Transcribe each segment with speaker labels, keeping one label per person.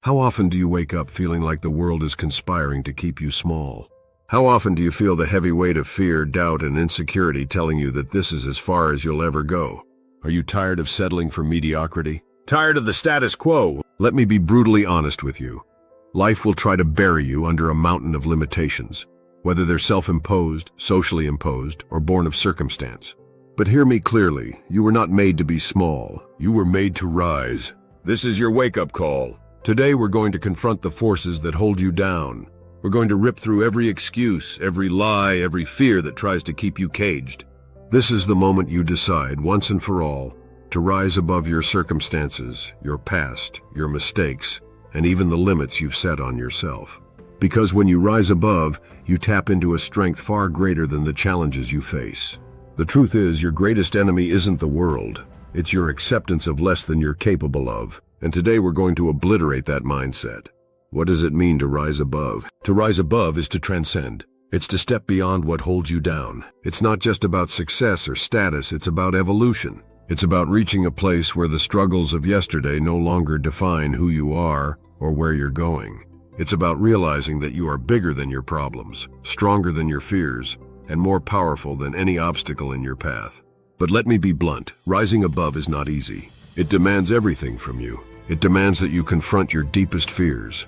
Speaker 1: How often do you wake up feeling like the world is conspiring to keep you small? How often do you feel the heavy weight of fear, doubt, and insecurity telling you that this is as far as you'll ever go? Are you tired of settling for mediocrity? Tired of the status quo? Let me be brutally honest with you. Life will try to bury you under a mountain of limitations, whether they're self-imposed, socially imposed, or born of circumstance. But hear me clearly, you were not made to be small. You were made to rise. This is your wake-up call. Today we're going to confront the forces that hold you down. We're going to rip through every excuse, every lie, every fear that tries to keep you caged. This is the moment you decide, once and for all, to rise above your circumstances, your past, your mistakes, and even the limits you've set on yourself. Because when you rise above, you tap into a strength far greater than the challenges you face. The truth is, your greatest enemy isn't the world. It's your acceptance of less than you're capable of. And today we're going to obliterate that mindset. What does it mean to rise above? To rise above is to transcend. It's to step beyond what holds you down. It's not just about success or status, it's about evolution. It's about reaching a place where the struggles of yesterday no longer define who you are or where you're going. It's about realizing that you are bigger than your problems, stronger than your fears, and more powerful than any obstacle in your path. But let me be blunt, rising above is not easy. It demands everything from you. It demands that you confront your deepest fears,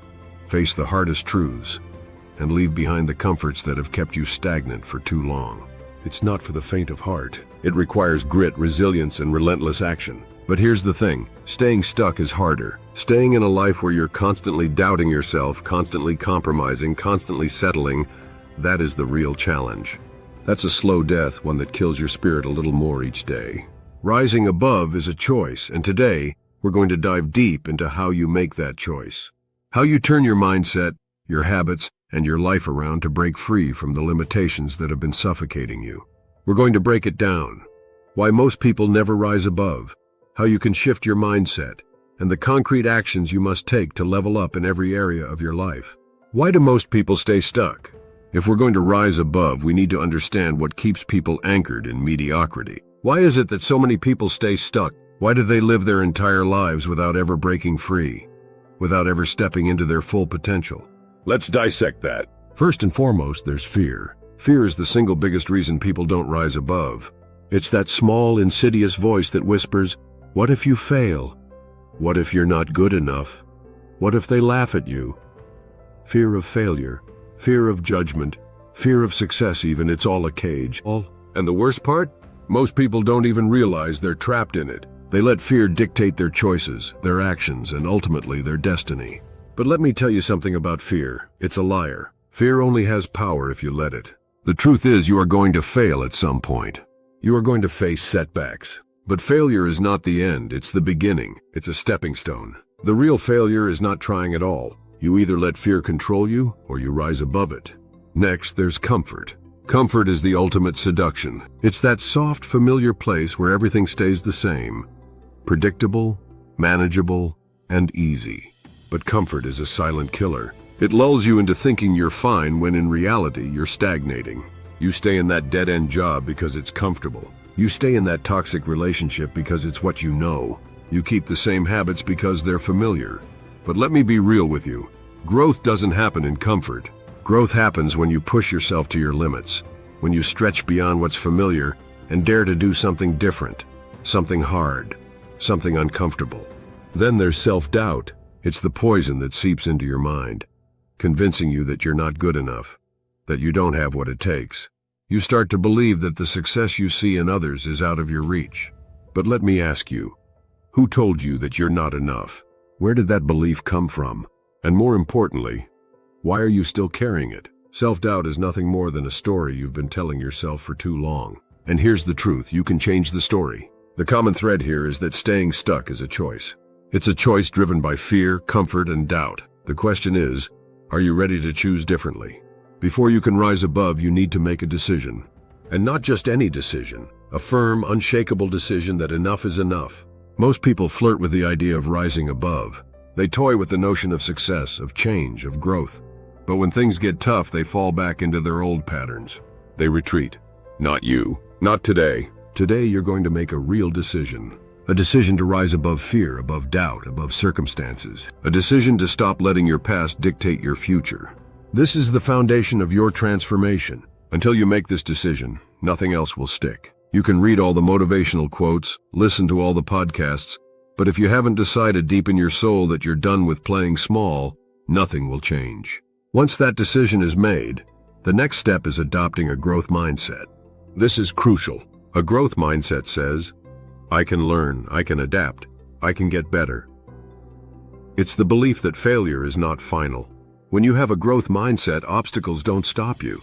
Speaker 1: face the hardest truths, and leave behind the comforts that have kept you stagnant for too long. It's not for the faint of heart. It requires grit, resilience, and relentless action. But here's the thing, staying stuck is harder. Staying in a life where you're constantly doubting yourself, constantly compromising, constantly settling, that is the real challenge. That's a slow death, one that kills your spirit a little more each day. Rising above is a choice, and today, we're going to dive deep into how you make that choice. How you turn your mindset, your habits, and your life around to break free from the limitations that have been suffocating you. We're going to break it down. Why most people never rise above, how you can shift your mindset, and the concrete actions you must take to level up in every area of your life. Why do most people stay stuck? If we're going to rise above, we need to understand what keeps people anchored in mediocrity. Why is it that so many people stay stuck? Why do they live their entire lives without ever breaking free, without ever stepping into their full potential? Let's dissect that. First and foremost, there's fear. Fear is the single biggest reason people don't rise above. It's that small, insidious voice that whispers, "What if you fail? What if you're not good enough? What if they laugh at you?" Fear of failure, fear of judgment, fear of success even, it's all a cage. And the worst part? Most people don't even realize they're trapped in it. They let fear dictate their choices, their actions, and ultimately their destiny. But let me tell you something about fear. It's a liar. Fear only has power if you let it. The truth is, you are going to fail at some point. You are going to face setbacks. But failure is not the end, it's the beginning. It's a stepping stone. The real failure is not trying at all. You either let fear control you, or you rise above it. Next, there's comfort. Comfort is the ultimate seduction. It's that soft, familiar place where everything stays the same. Predictable, manageable, and easy. But comfort is a silent killer. It lulls you into thinking you're fine when in reality you're stagnating. You stay in that dead-end job because it's comfortable. You stay in that toxic relationship because it's what you know. You keep the same habits because they're familiar. But let me be real with you. Growth doesn't happen in comfort. Growth happens when you push yourself to your limits, when you stretch beyond what's familiar and dare to do something different, something hard, something uncomfortable. Then there's self-doubt. It's the poison that seeps into your mind, convincing you that you're not good enough, that you don't have what it takes. You start to believe that the success you see in others is out of your reach. But let me ask you, who told you that you're not enough? Where did that belief come from? And more importantly, why are you still carrying it? Self-doubt is nothing more than a story you've been telling yourself for too long. And here's the truth, you can change the story. The common thread here is that staying stuck is a choice. It's a choice driven by fear, comfort, and doubt. The question is, are you ready to choose differently? Before you can rise above, you need to make a decision. And not just any decision, a firm, unshakable decision that enough is enough. Most people flirt with the idea of rising above. They toy with the notion of success, of change, of growth. But when things get tough, they fall back into their old patterns. They retreat. Not you. Not today. Today you're going to make a real decision. A decision to rise above fear, above doubt, above circumstances. A decision to stop letting your past dictate your future. This is the foundation of your transformation. Until you make this decision, nothing else will stick. You can read all the motivational quotes, listen to all the podcasts, but if you haven't decided deep in your soul that you're done with playing small, nothing will change. Once that decision is made, the next step is adopting a growth mindset. This is crucial. A growth mindset says, I can learn, I can adapt, I can get better. It's the belief that failure is not final. When you have a growth mindset, obstacles don't stop you.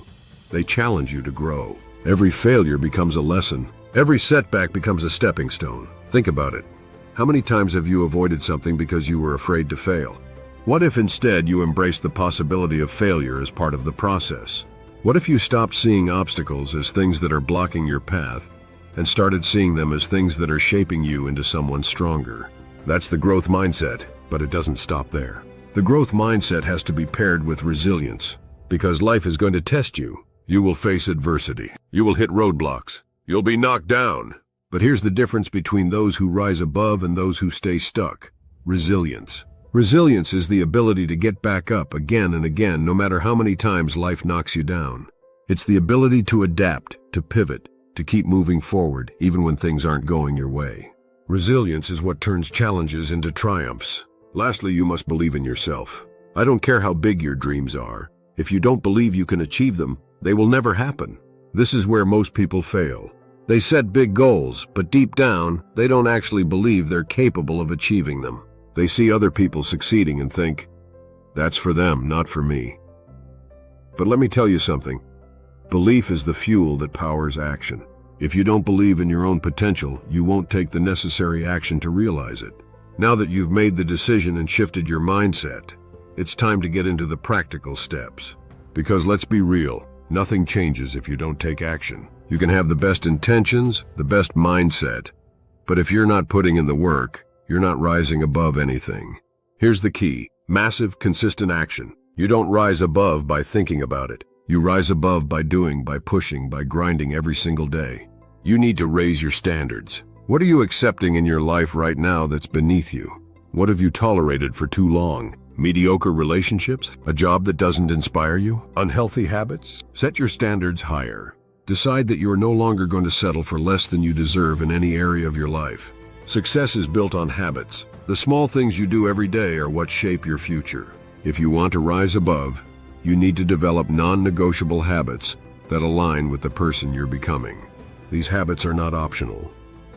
Speaker 1: They challenge you to grow. Every failure becomes a lesson. Every setback becomes a stepping stone. Think about it. How many times have you avoided something because you were afraid to fail? What if instead you embraced the possibility of failure as part of the process? What if you stopped seeing obstacles as things that are blocking your path and started seeing them as things that are shaping you into someone stronger? That's the growth mindset, but it doesn't stop there. The growth mindset has to be paired with resilience, because life is going to test you. You will face adversity. You will hit roadblocks. You'll be knocked down. But here's the difference between those who rise above and those who stay stuck. Resilience. Resilience is the ability to get back up again and again, no matter how many times life knocks you down. It's the ability to adapt, to pivot, to keep moving forward, even when things aren't going your way. Resilience is what turns challenges into triumphs. Lastly, you must believe in yourself. I don't care how big your dreams are. If you don't believe you can achieve them, they will never happen. This is where most people fail. They set big goals, but deep down, they don't actually believe they're capable of achieving them. They see other people succeeding and think, that's for them, not for me. But let me tell you something. Belief is the fuel that powers action. If you don't believe in your own potential, you won't take the necessary action to realize it. Now that you've made the decision and shifted your mindset, it's time to get into the practical steps. Because let's be real, nothing changes if you don't take action. You can have the best intentions, the best mindset, but if you're not putting in the work, you're not rising above anything. Here's the key: massive, consistent action. You don't rise above by thinking about it. You rise above by doing, by pushing, by grinding every single day. You need to raise your standards. What are you accepting in your life right now that's beneath you? What have you tolerated for too long? Mediocre relationships? A job that doesn't inspire you? Unhealthy habits? Set your standards higher. Decide that you are no longer going to settle for less than you deserve in any area of your life. Success is built on habits. The small things you do every day are what shape your future. If you want to rise above, you need to develop non-negotiable habits that align with the person you're becoming. These habits are not optional.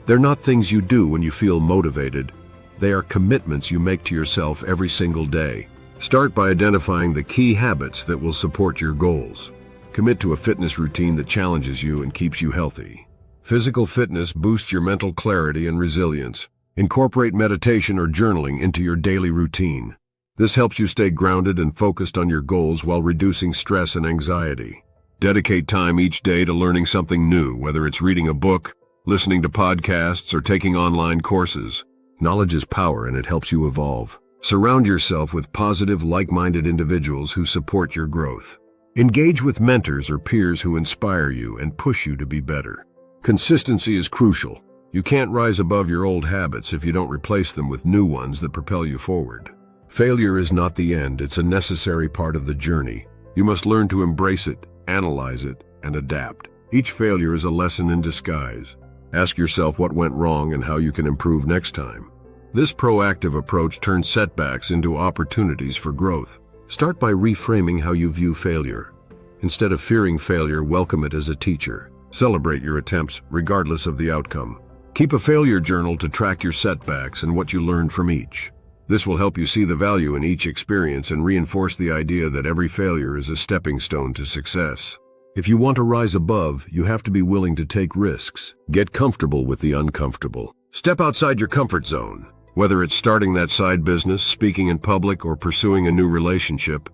Speaker 1: They're not things you do when you feel motivated. They are commitments you make to yourself every single day. Start by identifying the key habits that will support your goals. Commit to a fitness routine that challenges you and keeps you healthy. Physical fitness boosts your mental clarity and resilience. Incorporate meditation or journaling into your daily routine. This helps you stay grounded and focused on your goals while reducing stress and anxiety. Dedicate time each day to learning something new, whether it's reading a book, listening to podcasts, or taking online courses. Knowledge is power, and it helps you evolve. Surround yourself with positive, like-minded individuals who support your growth. Engage with mentors or peers who inspire you and push you to be better. Consistency is crucial. You can't rise above your old habits if you don't replace them with new ones that propel you forward. Failure is not the end, it's a necessary part of the journey. You must learn to embrace it, analyze it, and adapt. Each failure is a lesson in disguise. Ask yourself what went wrong and how you can improve next time. This proactive approach turns setbacks into opportunities for growth. Start by reframing how you view failure. Instead of fearing failure, welcome it as a teacher. Celebrate your attempts, regardless of the outcome. Keep a failure journal to track your setbacks and what you learned from each. This will help you see the value in each experience and reinforce the idea that every failure is a stepping stone to success. If you want to rise above, you have to be willing to take risks. Get comfortable with the uncomfortable. Step outside your comfort zone. Whether it's starting that side business, speaking in public, or pursuing a new relationship,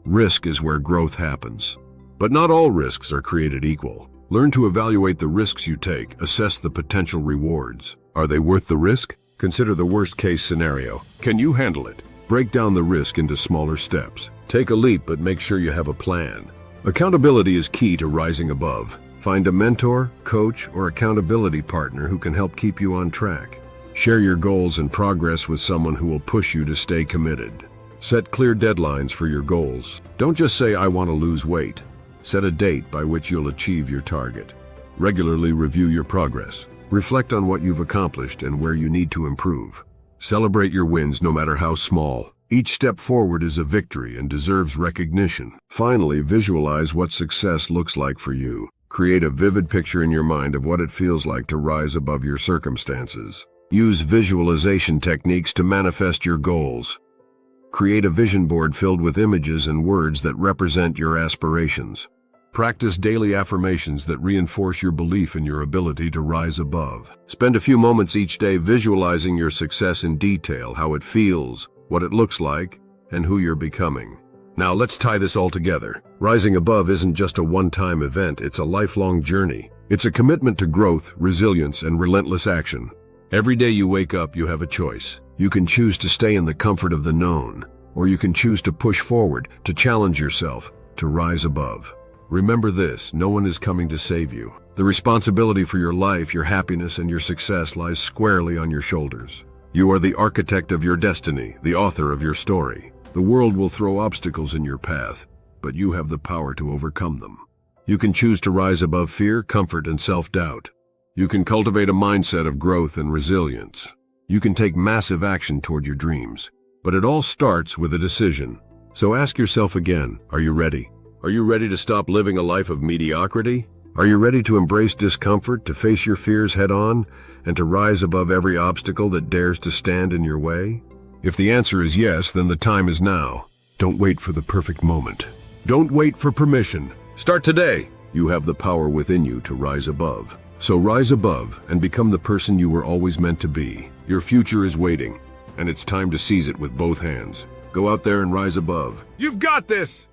Speaker 1: risk is where growth happens. But not all risks are created equal. Learn to evaluate the risks you take, assess the potential rewards. Are they worth the risk? Consider the worst-case scenario. Can you handle it? Break down the risk into smaller steps. Take a leap, but make sure you have a plan. Accountability is key to rising above. Find a mentor, coach, or accountability partner who can help keep you on track. Share your goals and progress with someone who will push you to stay committed. Set clear deadlines for your goals. Don't just say, "I want to lose weight." Set a date by which you'll achieve your target. Regularly review your progress. Reflect on what you've accomplished and where you need to improve. Celebrate your wins no matter how small. Each step forward is a victory and deserves recognition. Finally, visualize what success looks like for you. Create a vivid picture in your mind of what it feels like to rise above your circumstances. Use visualization techniques to manifest your goals. Create a vision board filled with images and words that represent your aspirations. Practice daily affirmations that reinforce your belief in your ability to rise above. Spend a few moments each day visualizing your success in detail, how it feels, what it looks like, and who you're becoming. Now let's tie this all together. Rising above isn't just a one-time event, it's a lifelong journey. It's a commitment to growth, resilience, and relentless action. Every day you wake up, you have a choice. You can choose to stay in the comfort of the known, or you can choose to push forward, to challenge yourself, to rise above. Remember this, no one is coming to save you. The responsibility for your life, your happiness, and your success lies squarely on your shoulders. You are the architect of your destiny, the author of your story. The world will throw obstacles in your path, but you have the power to overcome them. You can choose to rise above fear, comfort, and self-doubt. You can cultivate a mindset of growth and resilience. You can take massive action toward your dreams. But it all starts with a decision. So ask yourself again, are you ready? Are you ready to stop living a life of mediocrity? Are you ready to embrace discomfort, to face your fears head-on, and to rise above every obstacle that dares to stand in your way? If the answer is yes, then the time is now. Don't wait for the perfect moment. Don't wait for permission. Start today. You have the power within you to rise above. So rise above and become the person you were always meant to be. Your future is waiting, and it's time to seize it with both hands. Go out there and rise above. You've got this!